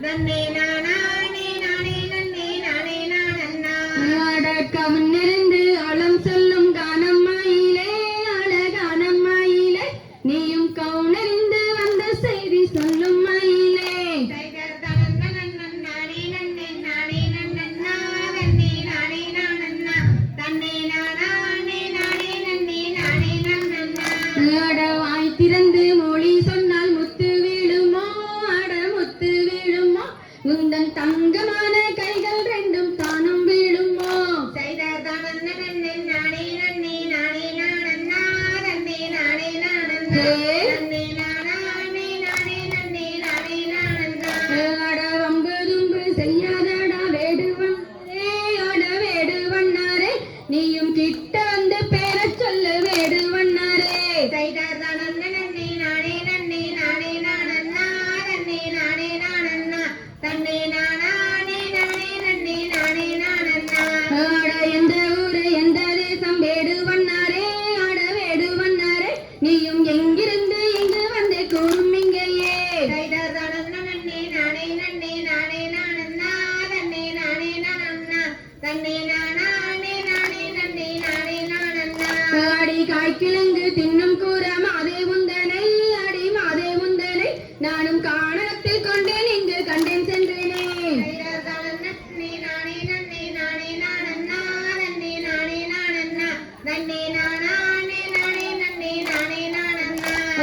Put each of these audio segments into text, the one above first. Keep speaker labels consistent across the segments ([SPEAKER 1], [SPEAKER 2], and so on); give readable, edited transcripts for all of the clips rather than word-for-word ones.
[SPEAKER 1] நன்னே நானே நானே நன்னே நானே நானன்னா
[SPEAKER 2] கவனிருந்து அலம் சொல்லும் கானம்மாயிலே அழகான மயிலே நீயும் கவுனறிந்து வந்த செய்தி சொல்லும் மயிலே வாய் திறந்து மொழி சொன்னால் முத்து வீழுமோ அட முத்து வீழுமோ உந்தன் தங்கமான கைகள் ரெண்டும் தானும் வீழுமோ வம்பு தும்பு செய்யாதடா வேடுவண்ணாரே அட வேடுவண்ணாரே நீயும் கிட்ட வந்து பேர சொல்லு வேடுவண்ணாரே எந்த ஊரு எந்த தேசம் வேடுவண்ணாரே அட வேடுவண்ணாரே நீயும் எங்கிருந்து இங்கு வந்து கூறும் இங்கேயே அடி காய்கிழங்கு தின்னும் கூற மாதே உந்தனை அடி மாதே உந்தனை நானும் காணத்தில் கொண்டேன் இங்கு கண்டேன் சென்றேனே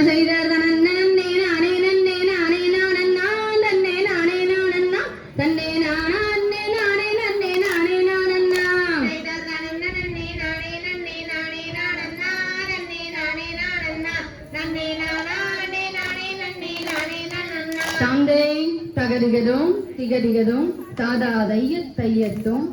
[SPEAKER 2] செய்தார் நன்னே நானே நன்னே நானே நானன்னா நன்னே நானே நானன்னா தன்னே நானே நானே நன்னே நானே நானன்னா தாந்தை தகதிகதும் திகதிகதும் தாதாதைய தையத்தும்